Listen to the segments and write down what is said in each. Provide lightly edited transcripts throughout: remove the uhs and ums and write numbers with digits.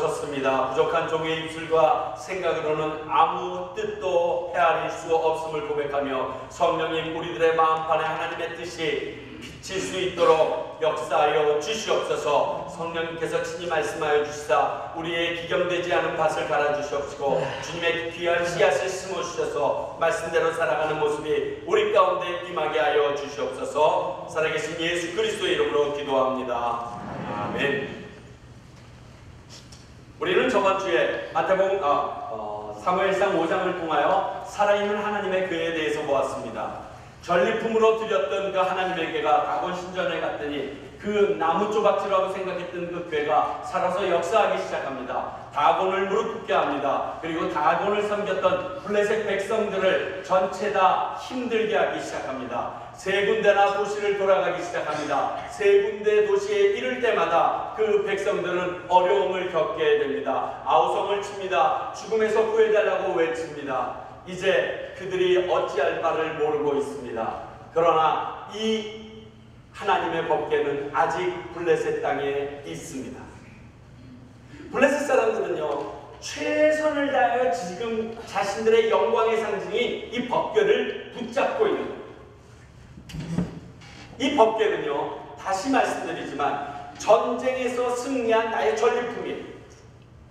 오셨습니다. 부족한 종의 입술과 생각으로는 아무 뜻도 헤아릴 수 없음을 고백하며 성령님 우리들의 마음판에 하나님의 뜻이 비칠 수 있도록 역사하여 주시옵소서. 성령님께서 친히 말씀하여 주시사 우리의 기경되지 않은 밭을 갈아주시옵시고 주님의 귀한 씨앗을 심어주셔서 말씀대로 살아가는 모습이 우리 가운데 임하게 하여 주시옵소서. 살아계신 예수 그리스도의 이름으로 기도합니다. 아멘. 우리는 저번 주에 마태복음 사무엘상 5장을 통하여 살아있는 하나님의 교회에 대해서 보았습니다. 전리품으로 드렸던 그 하나님의 교회가 다곤 신전에 갔더니 그 나무 조각지라고 생각했던 그 교회가 살아서 역사하기 시작합니다. 다곤을 무릎 꿇게 합니다. 그리고 다곤을 섬겼던 블레셋 백성들을 전체 다 힘들게 하기 시작합니다. 세 군데나 도시를 돌아가기 시작합니다. 세 군데 도시에 이를 때마다 그 백성들은 어려움을 겪게 됩니다. 아우성을 칩니다. 죽음에서 구해달라고 외칩니다. 이제 그들이 어찌할 바를 모르고 있습니다. 그러나 이 하나님의 법궤는 아직 블레셋 땅에 있습니다. 블레셋 사람들은요, 최선을 다하여 지금 자신들의 영광의 상징인 이 법궤를 붙잡고 있는 거예요. 이 법궤는요, 다시 말씀드리지만 전쟁에서 승리한 나의 전리품이에요.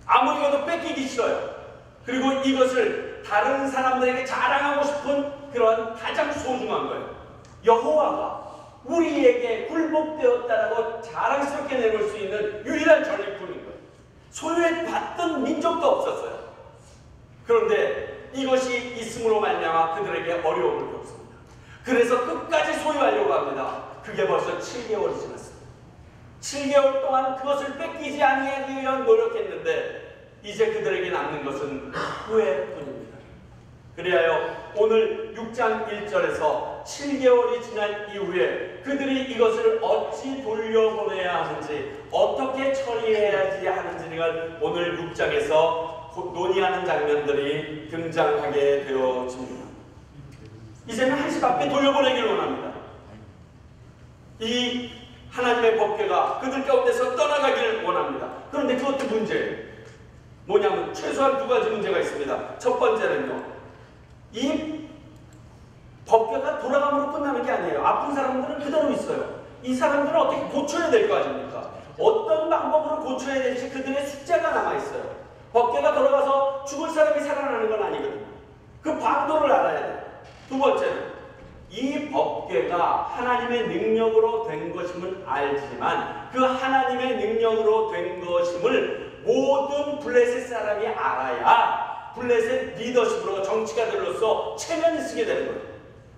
아무리 가도 뺏기기 싫어요. 그리고 이것을 다른 사람들에게 자랑하고 싶은 그런 가장 소중한 거예요. 여호와가 우리에게 굴복되었다라고 자랑스럽게 내놓을 수 있는 유일한 전리품인 거예요. 소유받던 민족도 없었어요. 그런데 이것이 있음으로 말미암아 그들에게 어려움을 겪습니다. 그래서 끝까지 소유하려고 합니다. 그게 벌써 7개월이 지났습니다. 7개월 동안 그것을 뺏기지 아니하기 위한 노력했는데 이제 그들에게 남는 것은 후회뿐입니다. 그리하여 오늘 6장 1절에서 7개월이 지난 이후에 그들이 이것을 어찌 돌려보내야 하는지 어떻게 처리해야지 하는지를 오늘 6장에서 논의하는 장면들이 등장하게 되어집니다. 이제는 한시 앞에 돌려보내기를 원합니다. 이 하나님의 법궤가 그들 가운데서 떠나가기를 원합니다. 그런데 그것도 문제예요. 뭐냐면 최소한 두 가지 문제가 있습니다. 첫 번째는요, 이 법궤가 돌아감으로 끝나는 게 아니에요. 아픈 사람들은 그대로 있어요. 이 사람들은 어떻게 고쳐야 될 거 아닙니까? 어떤 방법으로 고쳐야 될지 그들의 숙제가 남아있어요. 법궤가 돌아가서 죽을 사람이 살아나는 건 아니거든요. 그 방도를 알아야 돼요. 두 번째는 이 법궤가 하나님의 능력으로 된 것임을 알지만 그 하나님의 능력으로 된 것임을 모든 블레셋 사람이 알아야 블레셋 리더십으로 정치가들로서 체면이 쓰게 되는 거예요.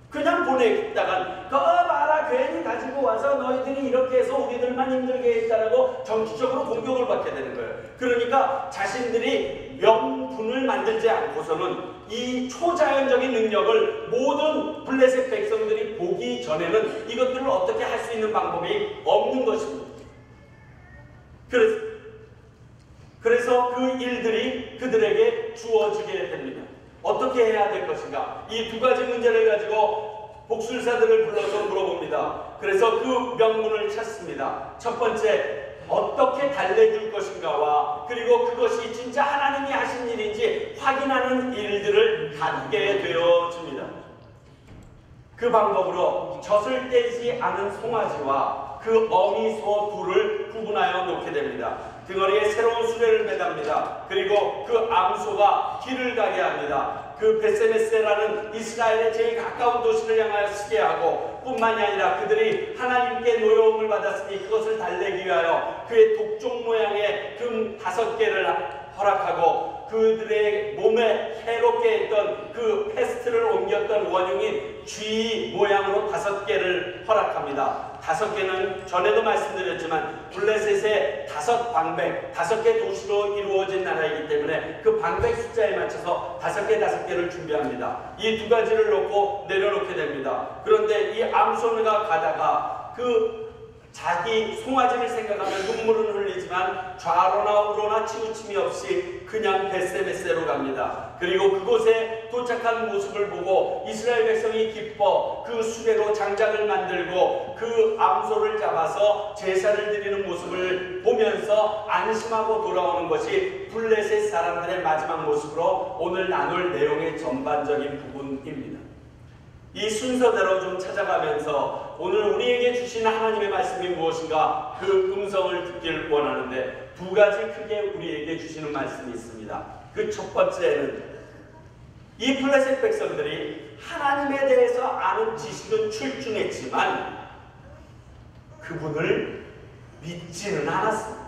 그냥 보내다간 그 봐라 괜히 가지고 와서 너희들이 이렇게 해서 우리들만 힘들게 했다라고 정치적으로 공격을 받게 되는 거예요. 그러니까 자신들이 명분을 만들지 않고서는 이 초자연적인 능력을 모든 블레셋 백성들이 보기 전에는 이것들을 어떻게 할 수 있는 방법이 없는 것입니다. 그래서 그 일들이 그들에게 주어지게 됩니다. 어떻게 해야 될 것인가? 이 두 가지 문제를 가지고 복술사들을 불러서 물어봅니다. 그래서 그 명분을 찾습니다. 첫 번째, 어떻게 달래줄 것인가와 그리고 그것이 진짜 하나님이 하신 일인지 확인하는 일들을 갖게 되어집니다. 그 방법으로 젖을 떼지 않은 송아지와 그 어미소 둘을 구분하여 놓게 됩니다. 등허리에 새로운 수레를 매답니다. 그리고 그 암소가 길을 가게 합니다. 그 베세메세라는 이스라엘의 제일 가까운 도시를 향하여 쓰게 하고 뿐만이 아니라 그들이 하나님께 노여움을 받았으니 그것을 달래기 위하여 그의 독종 모양의 금 5개를 허락하고 그들의 몸에 해롭게 했던 그 패스트를 옮겼던 원흉인 쥐 모양으로 5개를 허락합니다. 5개는 전에도 말씀드렸지만 블레셋의 5방백, 5개 도시로 이루어진 나라이기 때문에 그 방백 숫자에 맞춰서 5개를 준비합니다. 이 두 가지를 놓고 내려놓게 됩니다. 그런데 이 암소가 가다가 그 자기 송아지를 생각하면 눈물은 흘리지만 좌로나 우로나 치우침이 없이 그냥 벳세메세로 갑니다. 그리고 그곳에 도착한 모습을 보고 이스라엘 백성이 기뻐 그 수레로 장작을 만들고 그 암소를 잡아서 제사를 드리는 모습을 보면서 안심하고 돌아오는 것이 블레셋 사람들의 마지막 모습으로 오늘 나눌 내용의 전반적인 부분입니다. 이 순서대로 좀 찾아가면서 오늘 우리에게 주신 하나님의 말씀이 무엇인가 그 음성을 듣길 원하는데 두 가지 크게 우리에게 주시는 말씀이 있습니다. 그 첫 번째는 이 블레셋 백성들이 하나님에 대해서 아는 지식은 출중했지만 그분을 믿지는 않았습니다.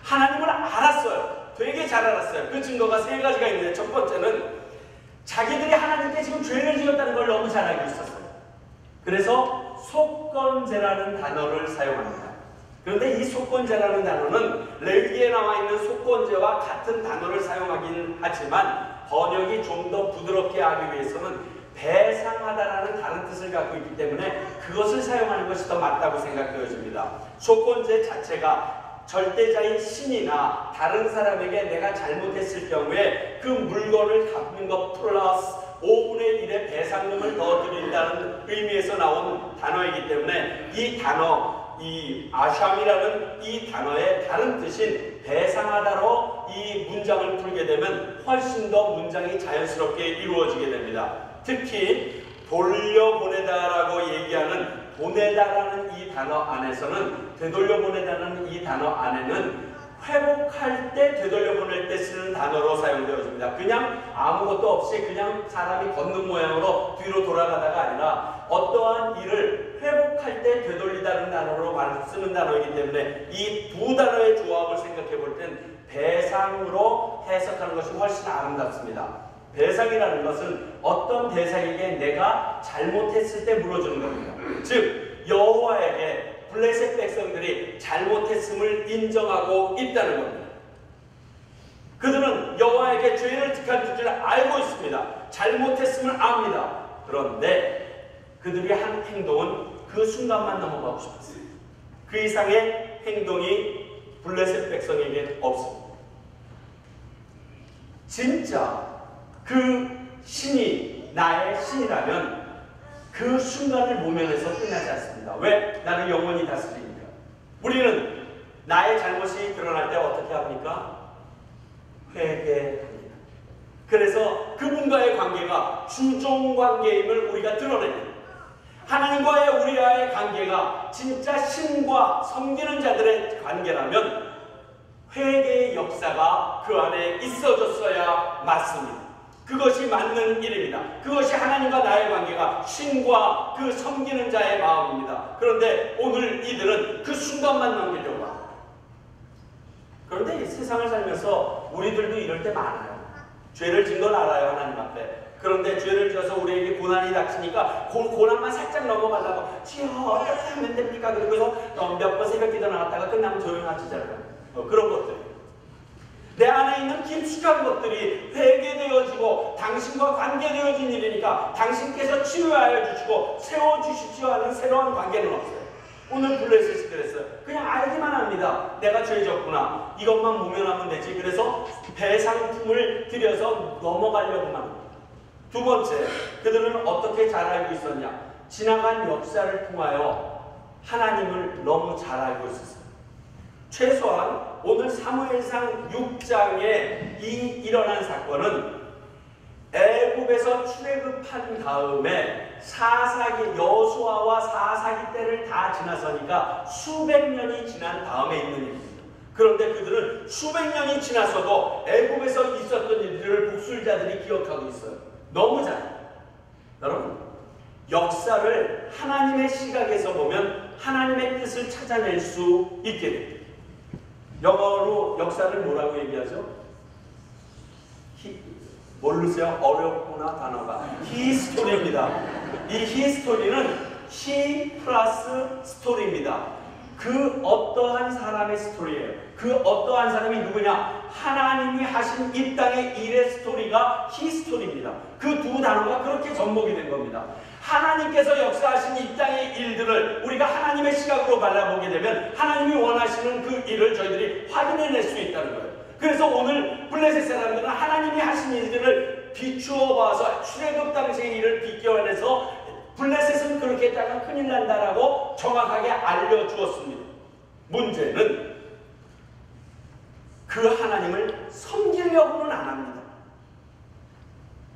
하나님을 알았어요. 되게 잘 알았어요. 그 증거가 세 가지가 있는데 첫 번째는 자기들이 하나님께 지금 죄를 지었다는 걸 너무 잘 알고 있었어요. 그래서 속건제라는 단어를 사용합니다. 그런데 이 속건제라는 단어는 레위기에 나와 있는 속건제와 같은 단어를 사용하긴 하지만 번역이 좀 더 부드럽게 하기 위해서는 배상하다라는 다른 뜻을 갖고 있기 때문에 그것을 사용하는 것이 더 맞다고 생각되어집니다. 속건제 자체가 절대자인 신이나 다른 사람에게 내가 잘못했을 경우에 그 물건을 갚는 것 플러스 5분의 1의 배상금을 더 드린다는 의미에서 나온 단어이기 때문에 이 단어, 이 아샴이라는 이 단어의 다른 뜻인 배상하다로 이 문장을 풀게 되면 훨씬 더 문장이 자연스럽게 이루어지게 됩니다. 특히 돌려보내다라고 얘기하는 보내다라는 이 단어 안에서는 되돌려보내다는 이 단어 안에는 회복할 때 되돌려보낼 때 쓰는 단어로 사용되어집니다. 그냥 아무것도 없이 그냥 사람이 걷는 모양으로 뒤로 돌아가다가 아니라 어떠한 일을 회복할 때 되돌리다는 단어로 쓰는 단어이기 때문에 이 두 단어의 조합을 생각해 볼 땐 배상으로 해석하는 것이 훨씬 아름답습니다. 배상이라는 것은 어떤 대상에게 내가 잘못했을 때 물어주는 겁니다. 즉 여호와에게 블레셋 백성들이 잘못했음을 인정하고 있다는 겁니다. 그들은 여호와에게 죄를 지은 줄 알고 있습니다. 잘못했음을 압니다. 그런데 그들이 한 행동은 그 순간만 넘어가고 싶었어요. 그 이상의 행동이 블레셋 백성에게 없습니다. 진짜 그 신이 나의 신이라면 그 순간을 모면해서 끝나지 않습니다. 왜? 나를 영원히 다스리니까. 우리는 나의 잘못이 드러날 때 어떻게 합니까? 회개합니다. 그래서 그분과의 관계가 주종관계임을 우리가 드러냅니다. 하나님과의 우리와의 관계가 진짜 신과 섬기는 자들의 관계라면 회개의 역사가 그 안에 있어졌어야 맞습니다. 그것이 맞는 일입니다. 그것이 하나님과 나의 관계가 신과 그 섬기는 자의 마음입니다. 그런데 오늘 이들은 그 순간만 넘기려고 합니다. 그런데 이 세상을 살면서 우리들도 이럴 때 많아요. 죄를 진 건 알아요, 하나님 앞에. 그런데 죄를 지어서 우리에게 고난이 닥치니까 고난만 살짝 넘어가려고 주여 어떻게 하면 됩니까? 그리고서 몇 번 새벽 기도 나갔다가 끝나면 조용하시잖아요. 그런 것들. 내 안에 있는 깊숙한 것들이 회개되어지고 당신과 관계되어진 일이니까 당신께서 치유하여 주시고 세워주십시오 하는 새로운 관계는 없어요. 오늘 블레셋이 그랬어요. 그냥 알기만 합니다. 내가 죄졌구나. 이것만 모면하면 되지. 그래서 배상품을 들여서 넘어가려고만 합니다. 두 번째, 그들은 어떻게 잘 알고 있었냐? 지나간 역사를 통하여 하나님을 너무 잘 알고 있었어요. 최소한 오늘 사무엘상 6장에 일어난 사건은 애굽에서 출애굽한 다음에 여호수아와 사사기 때를 다 지나서니까 수백 년이 지난 다음에 있는 일입니다. 그런데 그들은 수백 년이 지나서도 애굽에서 있었던 일들을 복술자들이 기억하고 있어요. 너무 잘해요. 여러분, 역사를 하나님의 시각에서 보면 하나님의 뜻을 찾아낼 수 있게 됩니다. 영어로 역사를 뭐라고 얘기하죠? 모르세요? 어렵구나 단어가. 히스토리입니다. 이 히스토리는 히 플러스 스토리입니다. 그 어떠한 사람의 스토리예요. 그 어떠한 사람이 누구냐? 하나님이 하신 이 땅의 일의 스토리가 히스토리입니다. 그 두 단어가 그렇게 접목이 된 겁니다. 하나님께서 역사하신 이 땅의 일들을 우리가 하나님의 시각으로 바라보게 되면 하나님이 원하시는 그 일을 저희들이 확인해낼 수 있다는 거예요. 그래서 오늘 블레셋 사람들은 하나님이 하신 일들을 비추어 봐서 출애굽 당시의 일을 비껴내서 블레셋은 그렇게 했다가 큰일 난다라고 정확하게 알려주었습니다. 문제는 그 하나님을 섬기려고는 안 합니다.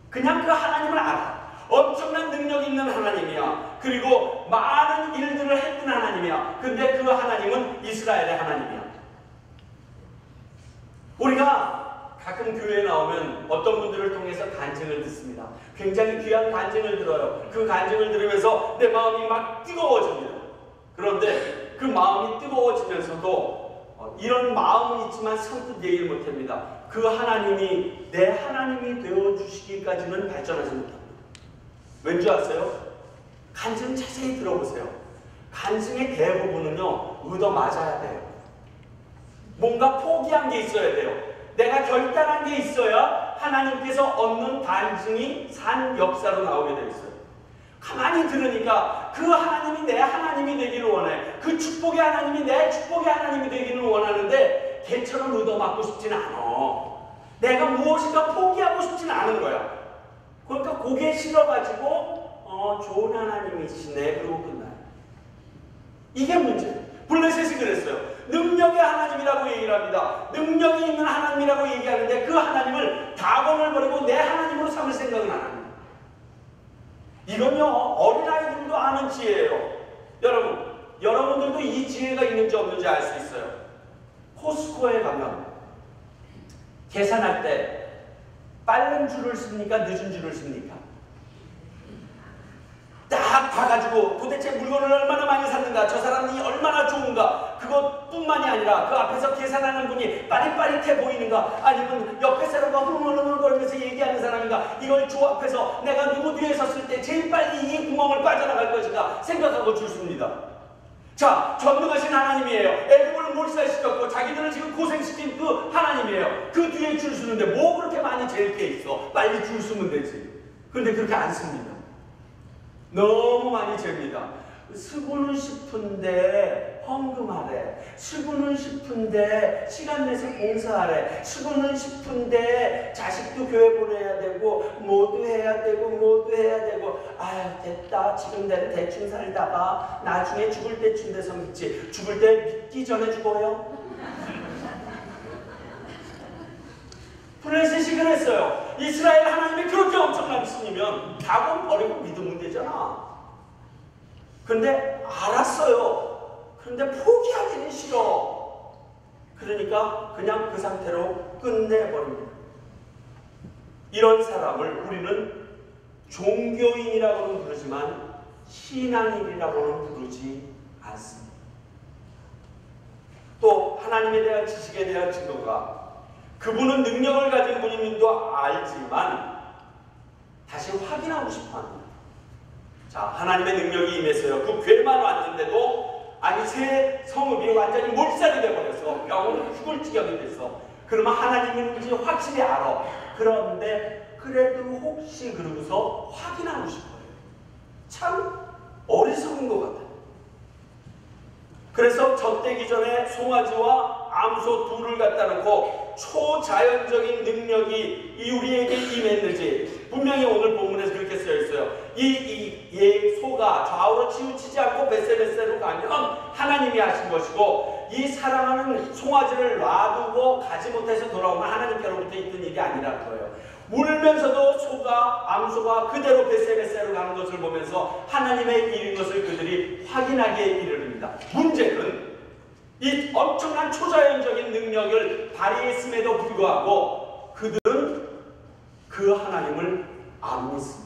그냥 그 하나님을 알아. 엄청난 능력 있는 하나님이야. 그리고 많은 일들을 했던 하나님이야. 근데 그 하나님은 이스라엘의 하나님이야. 우리가 가끔 교회에 나오면 어떤 분들을 통해서 간증을 듣습니다. 굉장히 귀한 간증을 들어요. 그 간증을 들으면서 내 마음이 막 뜨거워집니다. 그런데 그 마음이 뜨거워지면서도 이런 마음은 있지만 선뜻 얘기를 못합니다. 그 하나님이 내 하나님이 되어주시기까지는 발전하지 못합니다. 왠지 아세요? 간증 자세히 들어보세요. 간증의 대부분은요, 얻어 맞아야 돼요. 뭔가 포기한 게 있어야 돼요. 내가 결단한 게 있어야 하나님께서 얻는 반증이 산 역사로 나오게 되어 있어요. 가만히 들으니까 그 하나님이 내 하나님이 되기를 원해. 그 축복의 하나님이 내 축복의 하나님이 되기를 원하는데 걔처럼 얻어맞고 싶지는 않아. 내가 무엇인가 포기하고 싶지는 않은 거야. 그러니까 고개 실어가지고 좋은 하나님이시네 그러고 끝나요. 이게 문제예요. 블레셋이 그랬어요. 능력의 하나님이라고 얘기를 합니다. 능력이 있는 하나님이라고 얘기하는데 그 하나님을 다곤을 버리고 내 하나님으로 삼을 생각은 안 합니다. 이건요, 어린아이들도 아는 지혜예요. 여러분들도 이 지혜가 있는지 없는지 알 수 있어요. 코스코에 가면 계산할 때 빠른 줄을 씁니까? 늦은 줄을 씁니까? 딱 봐가지고 도대체 물건을 얼마나 많이 샀는가, 저 사람이 얼마나 좋은가, 그것뿐만이 아니라 그 앞에서 계산하는 분이 빠릿빠릿해 보이는가, 아니면 옆에 사람과 흥얼흥얼거리면서 얘기하는 사람인가, 이걸 조합해서 내가 누구 뒤에 섰을 때 제일 빨리 이 구멍을 빠져나갈 것인가 생각하고 줄 씁니다. 자, 전능하신 하나님이에요. 애굽을 몰살시켰고 자기들을 지금 고생시킨 그 하나님이에요. 그 뒤에 줄 서는데 뭐 그렇게 많이 잴 게 있어. 빨리 줄 서면 되지. 그런데 그렇게 안 씁니다. 너무 많이 잽니다. 쓰고는 싶은데 헌금하래. 쓰고는 싶은데 시간 내서 봉사하래. 쓰고는 싶은데 자식도 교회 보내야 되고 모두 해야 되고 아유 됐다. 지금 내는 대충 살다가 나중에 죽을 때쯤 돼서 믿지. 죽을 때 믿기 전에 죽어요. 블레셋이 그랬어요. 이스라엘 하나님이 그렇게 엄청난 분이면 다곤 버리고 믿으면 되잖아. 근데 알았어요. 그런데 포기하기는 싫어. 그러니까 그냥 그 상태로 끝내버립니다. 이런 사람을 우리는 종교인이라고는 부르지만 신앙인이라고는 부르지 않습니다. 또 하나님에 대한 지식에 대한 증거가 그분은 능력을 가진 분인 줄도 알지만 다시 확인하고 싶어합니다. 자, 하나님의 능력이 임했어요. 그 괴만 왔는데도 아니 새 성읍이 완전히 몰살이 돼버렸어. 병원은 죽을 지경이 됐어. 그러면 하나님인지 확실히 알아. 그런데 그래도 혹시 그러고서 확인하고 싶어요. 참 어리석은 것 같아요. 그래서 젖되기 전에 송아지와 암소 둘을 갖다 놓고 초자연적인 능력이 우리에게 임했는지 분명히 오늘 본문에서 그렇게 쓰여 있어요. 이 소가 좌우로 치우치지 않고 베세베세로 가면 하나님이 하신 것이고 이 사랑하는 송아지를 놔두고 가지 못해서 돌아오면 하나님께로부터 있던 일이 아니라는 거예요. 울면서도 암소가 그대로 베세베세로 가는 것을 보면서 하나님의 일인 것을 그들이 확인하기에 이르릅니다. 문제는 이 엄청난 초자연적인 능력을 발휘했음에도 불구하고 그들은 그 하나님을 안 믿습니다.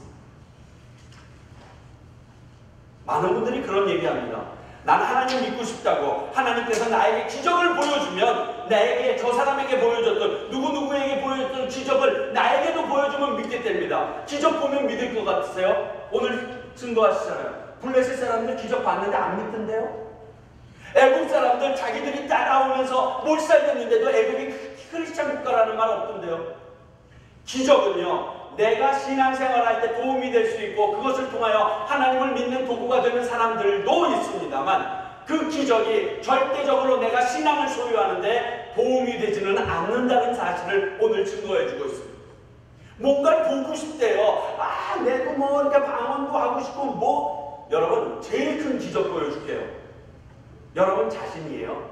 많은 분들이 그런 얘기합니다. 난 하나님 믿고 싶다고. 하나님께서 나에게 기적을 보여주면 나에게 저 사람에게 보여줬던 누구누구에게 보여줬던 기적을 나에게도 보여주면 믿겠답니다. 기적 보면 믿을 것 같으세요? 오늘 증거하시잖아요. 블레셋 사람들 기적 봤는데 안 믿던데요? 애굽 사람들 자기들이 따라오면서 몰살됐는데도 애굽이 크리스찬 국가라는 말 없던데요? 기적은요, 내가 신앙생활할 때 도움이 될 수 있고 그것을 통하여 하나님을 믿는 도구가 되는 사람들도 있습니다만 그 기적이 절대적으로 내가 신앙을 소유하는데 도움이 되지는 않는다는 사실을 오늘 증거해주고 있습니다. 뭔가를 보고 싶대요. 내도 뭐 이렇게 방언도 하고 싶고 뭐. 여러분 제일 큰 기적 보여줄게요. 여러분 자신이에요.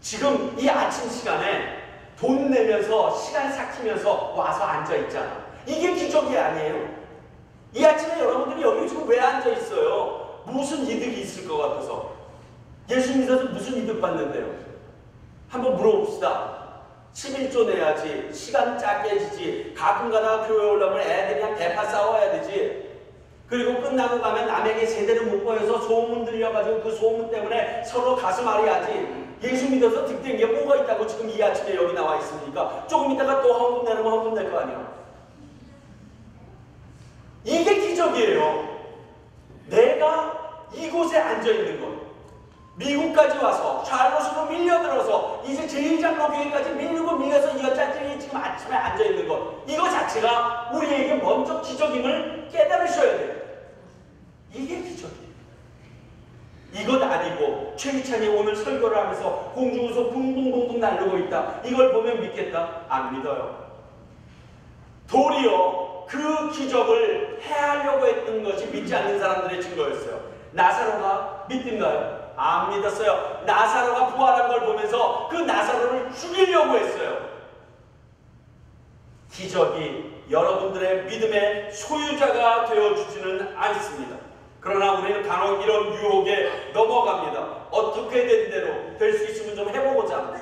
지금 이 아침 시간에 돈 내면서 시간 삭히면서 와서 앉아 있잖아. 이게 기적이 아니에요. 이 아침에 여러분들이 여기 지금 왜 앉아 있어요? 무슨 이득이 있을 것 같아서. 예수 믿어서 무슨 이득 받는데요? 한번 물어봅시다. 11조 내야지. 시간 짧게 지지. 가끔 가다가 교회 올라오면 애들이랑 대파 싸워야 되지. 그리고 끝나고 가면 남에게 제대로 못 보여서 소문 들려가지고 그 소문 때문에 서로 가슴 앓아야지. 예수 믿어서 득된 게 뭐가 있다고 지금 이 아침에 여기 나와 있습니까? 조금 있다가 또 헌금 내는 거 헌금 낼 거 아니에요. 이게 기적이에요. 내가 이곳에 앉아 있는 것. 미국까지 와서 샬롯으로 밀려들어서 이제 제1장로교회까지 밀리고 밀려서 이 여자들이 지금 아침에 앉아 있는 것. 이거 자체가 우리에게 먼저 기적임을 깨달으셔야 돼요. 이게 기적이에요. 이것 아니고 최희찬이 오늘 설교를 하면서 공중에서 붕붕붕붕 날르고 있다. 이걸 보면 믿겠다? 안 믿어요. 도리어 그 기적을 해하려고 했던 것이 믿지 않는 사람들의 증거였어요. 나사로가 믿든가요? 안 믿었어요. 나사로가 부활한 걸 보면서 그 나사로를 죽이려고 했어요. 기적이 여러분들의 믿음의 소유자가 되어주지는 않습니다. 그러나 우리는 간혹 이런 유혹에 넘어갑니다. 어떻게 된 대로 될 수 있으면 좀 해보고자.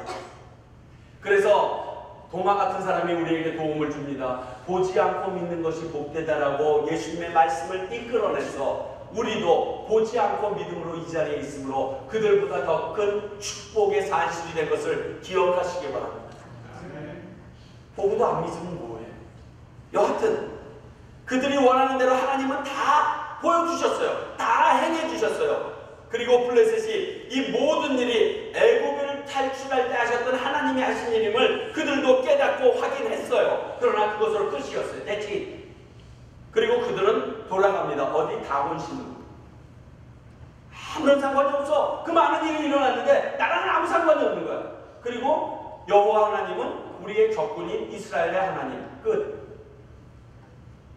그래서 도마 같은 사람이 우리에게 도움을 줍니다. 보지 않고 믿는 것이 복되다라고 예수님의 말씀을 이끌어내서 우리도 보지 않고 믿음으로 이 자리에 있으므로 그들보다 더 큰 축복의 산실이 될 것을 기억하시기 바랍니다. 보고도 안 믿으면 뭐예요? 여하튼 그들이 원하는 대로 하나님은 다 보여주셨어요. 다 행해주셨어요. 그리고 블레셋이 이 모든 일이 애굽을 탈출할 때 하셨던 하나님이 하신 일임을 그들도 깨닫고 확인했어요. 그러나 그것으로 끝이었어요. 대체. 그리고 그들은 돌아갑니다. 어디? 다곤 신으로. 아무런 상관이 없어. 그 많은 일이 일어났는데 나랑은 아무 상관이 없는 거야. 그리고 여호와 하나님은 우리의 적군인 이스라엘의 하나님. 끝.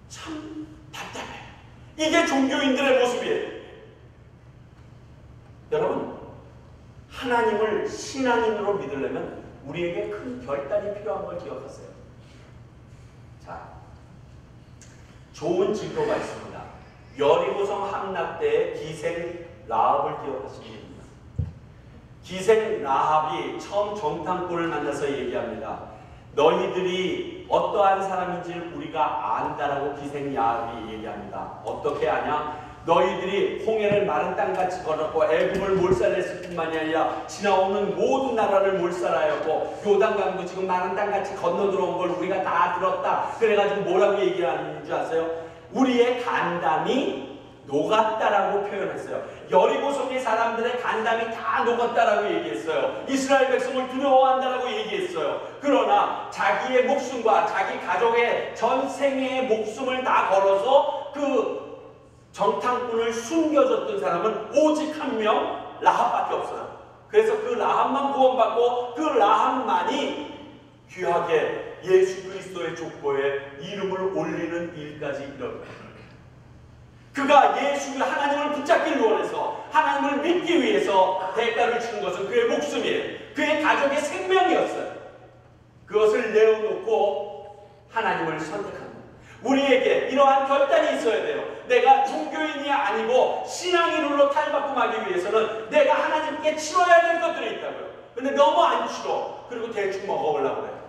참 답답해. 이게 종교인들의 모습이에요. 여러분, 하나님을 신앙인으로 믿으려면 우리에게 큰 결단이 필요한 걸 기억하세요. 자, 좋은 증거가 있습니다. 여리고성 함락 때의 기생 라합을 기억하시면 됩니다. 기생 라합이 처음 정탐꾼을 만나서 얘기합니다. 너희들이 어떠한 사람인지를 우리가 안다라고 기생 라합이 얘기합니다. 어떻게 아냐? 너희들이 홍해를 마른 땅같이 걸었고 애굽을 몰살했을 뿐만이 아니라 지나오는 모든 나라를 몰살하였고 요단강도 지금 마른 땅같이 건너 들어온 걸 우리가 다 들었다. 그래가지고 뭐라고 얘기하는 줄 아세요? 우리의 간담이 녹았다라고 표현했어요. 여리고성의 사람들의 간담이 다 녹았다라고 얘기했어요. 이스라엘 백성을 두려워한다라고 얘기했어요. 그러나 자기의 목숨과 자기 가족의 전생의 목숨을 다 걸어서 그 정탐꾼을 숨겨줬던 사람은 오직 한 명, 라합밖에 없어요. 그래서 그 라합만 구원받고 그 라합만이 귀하게 예수 그리스도의 족보에 이름을 올리는 일까지 이뤄집니다. 그가 예수 하나님을 붙잡기 원해서 하나님을 믿기 위해서 대가를 치는 것은 그의 목숨이에요. 그의 가족의 생명이었어요. 그것을 내어놓고 하나님을 선택합니다. 우리에게 이러한 결단이 있어야 돼요. 내가 종교인이 아니고 신앙인으로 탈바꿈하기 위해서는 내가 하나님께 치러야 될 것들이 있다고요. 근데 너무 안 치러. 그리고 대충 먹어보려고 해요.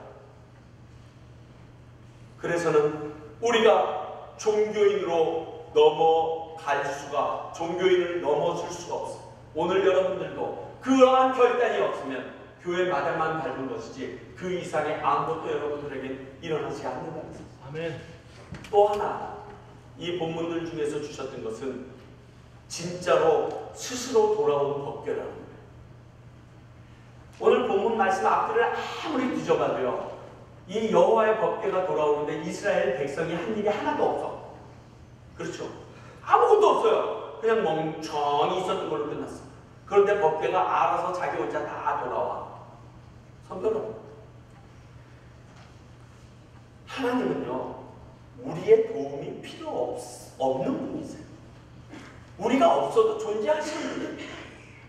그래서는 우리가 종교인으로 넘어갈 수가, 종교인을 넘어설 수가 없어요. 오늘 여러분들도 그러한 결단이 없으면 교회 마당만 밟은 것이지 그 이상의 아무것도 여러분들에게 일어나지 않는다는 것입니다. 아멘. 또 하나, 이 본문들 중에서 주셨던 것은 진짜로 스스로 돌아온 법궤라는 거예요. 오늘 본문 말씀 앞들을 아무리 뒤져봐도요, 이 여호와의 법궤가 돌아오는데 이스라엘 백성이 한 일이 하나도 없어. 그렇죠? 아무것도 없어요. 그냥 멍청이 있었던 걸로 끝났어. 그런데 법궤가 알아서 자기 혼자 다 돌아와. 성도는 하나님은요, 우리의 도움이 필요 없는 분이세요. 우리가 없어도 존재하시는 분이에요.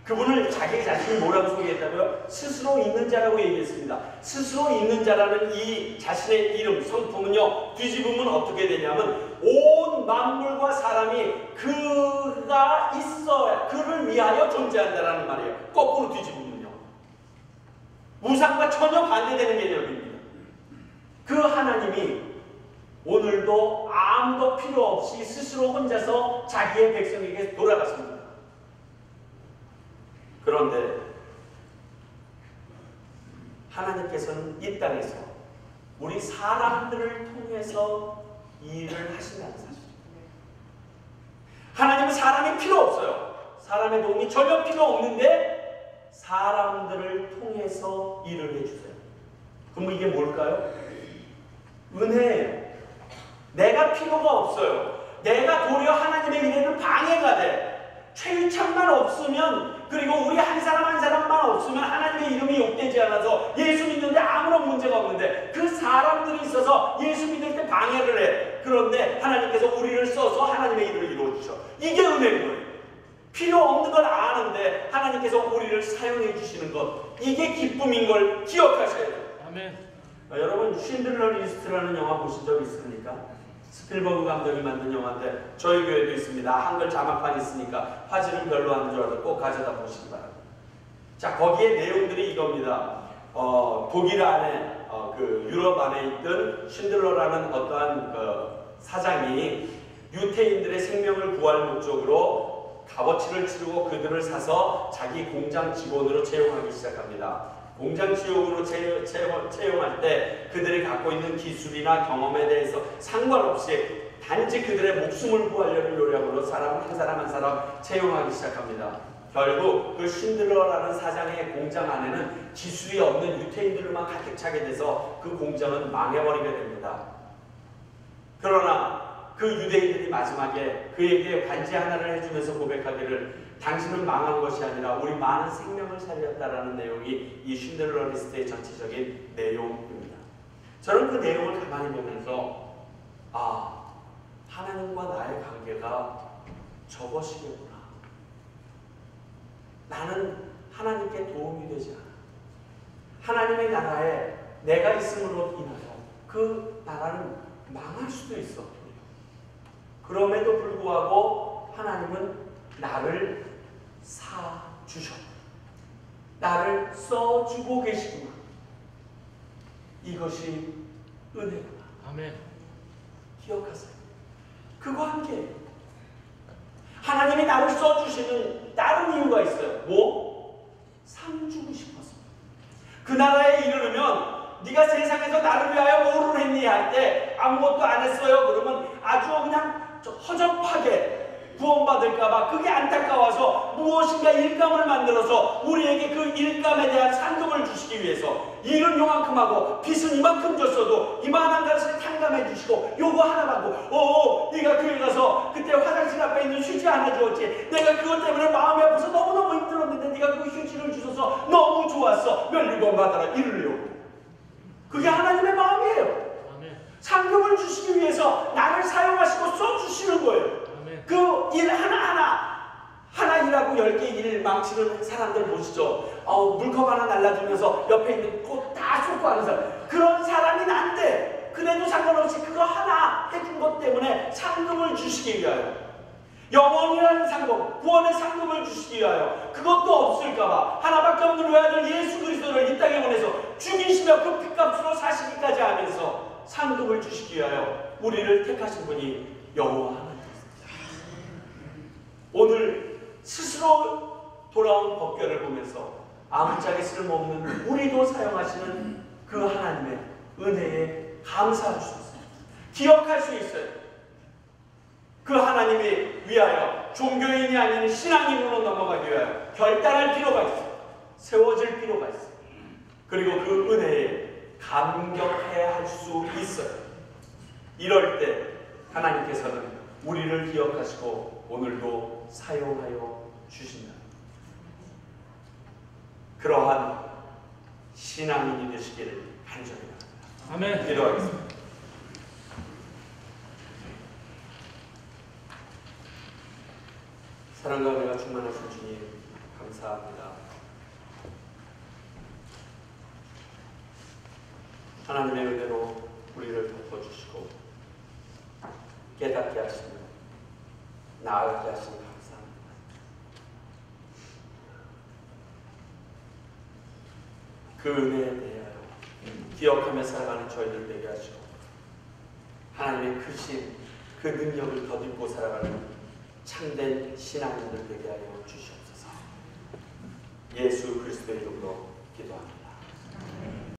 그분을 자기 자신이 뭐라고 소개했다고요? 스스로 있는 자라고 얘기했습니다. 스스로 있는 자라는 이 자신의 이름, 성품은요, 뒤집으면 어떻게 되냐면 온 만물과 사람이 그가 있어야, 그를 위하여 존재한다라는 말이에요. 거꾸로 뒤집으면요. 우상과 전혀 반대되는 개념입니다. 그 하나님이 오늘도 아무도 필요 없이 스스로 혼자서 자기의 백성에게 돌아갔습니다. 그런데 하나님께서는 이 땅에서 우리 사람들을 통해서 일을 하신다는 사실입니다. 하나님은 사람이 필요 없어요. 사람의 도움이 전혀 필요 없는데 사람들을 통해서 일을 해주세요. 그럼 이게 뭘까요? 은혜예요. 내가 필요가 없어요. 내가 도리어 하나님의 일에는 방해가 돼. 최유창만 없으면, 그리고 우리 한 사람 한 사람만 없으면 하나님의 이름이 욕되지 않아서 예수 믿는데 아무런 문제가 없는데 그 사람들이 있어서 예수 믿을 때 방해를 해. 그런데 하나님께서 우리를 써서 하나님의 일을 이루어주셔. 이게 은혜인 거예요. 필요 없는 걸 아는데 하나님께서 우리를 사용해 주시는 것, 이게 기쁨인 걸 기억하셔야 돼요. 아멘. 여러분, 쉰들러 리스트라는 영화 보신 적 있습니까? 스필버그 감독이 만든 영화인데 저희 교회도 있습니다. 한글 자막판 있으니까 화질은 별로 안 좋아도 꼭 가져다 보시기 바랍니다. 자, 거기에 내용들이 이겁니다. 독일 안에 그 유럽 안에 있던 쉰들러라는 어떠한 사장이 유태인들의 생명을 구할 목적으로 값어치를 치르고 그들을 사서 자기 공장 직원으로 채용하기 시작합니다. 공장 지옥으로 채용할 때 그들이 갖고 있는 기술이나 경험에 대해서 상관없이 단지 그들의 목숨을 구하려는 노력으로 사람 한 사람 채용하기 시작합니다. 결국 그 쉰들러라는 사장의 공장 안에는 기술이 없는 유태인들만 가득 차게 돼서 그 공장은 망해버리게 됩니다. 그러나 그 유대인들이 마지막에 그에게 반지 하나를 해주면서 고백하기를, 당신은 망한 것이 아니라 우리 많은 생명을 살렸다라는 내용이 이 쉰들러 리스트의 전체적인 내용입니다. 저는 그 내용을 가만히 보면서 하나님과 나의 관계가 저것이겠구나. 나는 하나님께 도움이 되지 않아. 하나님의 나라에 내가 있음으로 인하여 그 나라는 망할 수도 있어. 그럼에도 불구하고 하나님은 나를 사주셨다. 나를 써주고 계시구나. 이것이 은혜구나. 아멘. 기억하세요. 그 관계. 하나님이 나를 써주시는 다른 이유가 있어요. 뭐? 상 주고 싶어서. 그 나라에 이르르면 네가 세상에서 나를 위하여 뭐를 했니? 할 때 아무것도 안 했어요. 그러면 아주 그냥 허접하게 구원받을까봐 그게 안타까워서 무엇인가 일감을 만들어서 우리에게 그 일감에 대한 상금을 주시기 위해서 일은 요만큼 하고 빚은 이만큼 줬어도 이만한 것을 탕감해 주시고 요거 하나 받고 네가 교회 가서 그때 화장실 앞에 있는 휴지 하나 주었지, 내가 그것 때문에 마음이 아파서 너무너무 힘들었는데 네가 그 휴지를 주셔서 너무 좋았어, 멸류관 받아라 이럴래요. 그게 하나님의 마음이에요. 상금을 주시기 위해서 나를 사용하시고 써주시는 거예요. 그 일 하나 일하고 10개 일 망치는 사람들 보시죠. 물컵 하나 날라주면서 옆에 있는 꽃 다 쏟고 하는 사람. 그런 사람이 난데 그래도 상관없이 그거 하나 해준 것 때문에 상금을 주시기 위하여, 영원이라는 상금, 구원의 상금을 주시기 위하여, 그것도 없을까봐 하나밖에 없는 외아들 예수 그리스도를 이 땅에 보내서 죽이시며 그 핏값으로 사시기까지 하면서 상금을 주시기 위하여 우리를 택하신 분이 여호와 하나님이십니다. 오늘 스스로 돌아온 법궤를 보면서 아무짝에 쓸모없는 우리도 사용하시는 그 하나님의 은혜에 감사할 수 있어요. 기억할 수 있어요. 그 하나님이 위하여 종교인이 아닌 신앙인으로 넘어가기 위하여 결단할 필요가 있어요. 세워질 필요가 있어요. 그리고 그 은혜에 감격해 할 수 있어요. 이럴 때 하나님께서는 우리를 기억하시고 오늘도 사용하여 주신다. 그러한 신앙인이 되시기를 간절히 바랍니다. 아멘. 기도하겠습니다. 사랑과 은혜가 충만하신 주님 감사합니다. 하나님의 은혜로 우리를 덮어주시고 깨닫게 하시며 나아가게 하시니 감사합니다. 그 은혜에 대하여 기억하며 살아가는 저희들 되게 하시고 하나님의 크신 그 능력을 덧입고 살아가는 참된 신앙인들 되게 하여 주시옵소서. 예수 그리스도의 이름으로 기도합니다.